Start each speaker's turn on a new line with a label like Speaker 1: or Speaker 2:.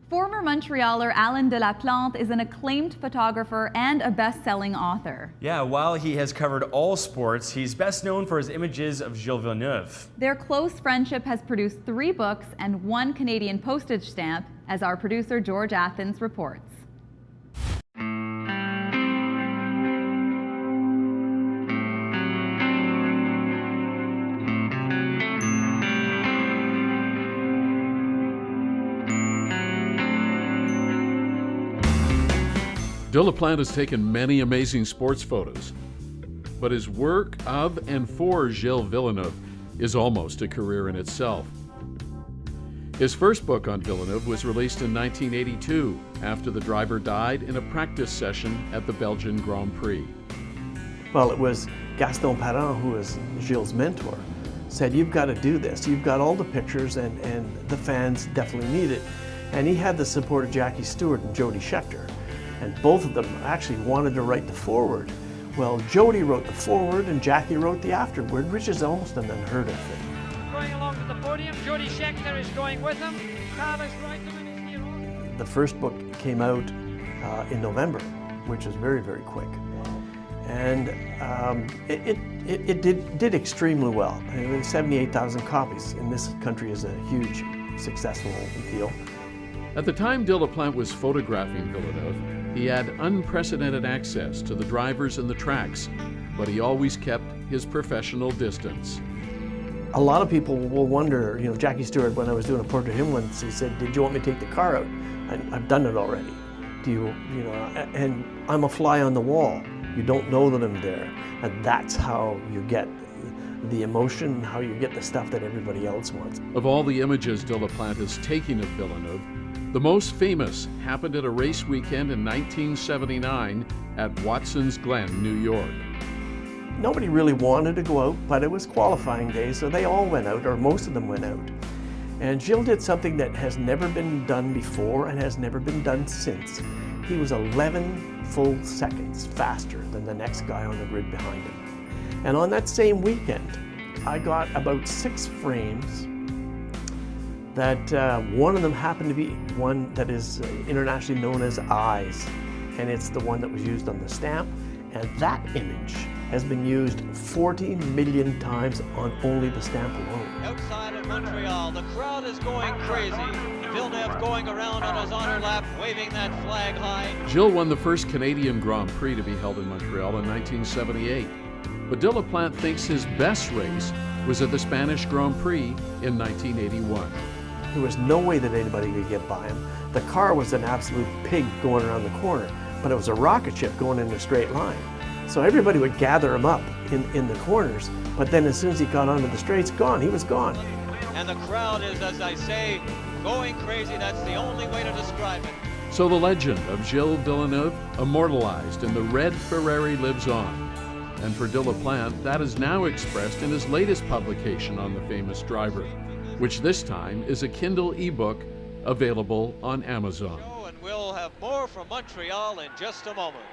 Speaker 1: Former Montrealer Allan de la Plante is an acclaimed photographer and a best-selling author.
Speaker 2: Yeah, while he has covered all sports, he's best known for his images of Gilles Villeneuve.
Speaker 1: Their close friendship has produced 3 books and 1 Canadian postage stamp, as our producer George Athans reports.
Speaker 3: Gilles Plante has taken many amazing sports photos, but his work of and for Gilles Villeneuve is almost a career in itself. His first book on Villeneuve was released in 1982 after the driver died in a practice session at the Belgian Grand Prix.
Speaker 4: Well, it was Gaston Parent, who was Gilles' mentor, said, "You've got to do this. You've got all the pictures and the fans definitely need it." And he had the support of Jackie Stewart and Jody Scheckter. And both of them actually wanted to write the foreword. Well, Jody wrote the foreword and Jackie wrote the afterword, which is almost an unheard of thing.
Speaker 5: Going along to the podium, Jody Scheckter is going with him. Carlos Reutemann is here.
Speaker 4: The first book came out in November, which is very, very quick. And it did extremely well. I mean, 78,000 copies in this country is a huge, successful deal.
Speaker 3: At the time Gilles Plante was photographing Villeneuve, he had unprecedented access to the drivers and the tracks, but he always kept his professional distance.
Speaker 4: A lot of people will wonder, you know, Jackie Stewart, when I was doing a portrait of him once, he said, "Did you want me to take the car out?" I've done it already. You know, and I'm a fly on the wall. You don't know that I'm there. And that's how you get the emotion, how you get the stuff that everybody else wants.
Speaker 3: Of all the images Gilles Plante has taken of Villeneuve, the most famous happened at a race weekend in 1979 at Watson's Glen, New York.
Speaker 4: Nobody really wanted to go out, but it was qualifying day, so they all went out, or most of them went out. And Gilles did something that has never been done before and has never been done since. He was 11 full seconds faster than the next guy on the grid behind him. And on that same weekend, I got about 6 frames that one of them happened to be one that is internationally known as Eyes, and it's the one that was used on the stamp, and that image has been used 40 million times on only the stamp alone.
Speaker 6: Outside of Montreal, the crowd is going crazy. Villeneuve going around on his honor lap, waving that flag high.
Speaker 3: Gilles won the first Canadian Grand Prix to be held in Montreal in 1978, but Gilles Plante thinks his best race was at the Spanish Grand Prix in 1981.
Speaker 4: There was no way that anybody could get by him. The car was an absolute pig going around the corner, but it was a rocket ship going in a straight line. So everybody would gather him up in the corners, but then as soon as he got onto the straights, gone, he was gone.
Speaker 6: And the crowd is, as I say, going crazy. That's the only way to describe it.
Speaker 3: So the legend of Gilles Villeneuve, immortalized in the red Ferrari, lives on. And for Gilles Plante, that is now expressed in his latest publication on the famous driver, which this time is a Kindle ebook available on Amazon.
Speaker 6: And we'll have more from Montreal in just a moment.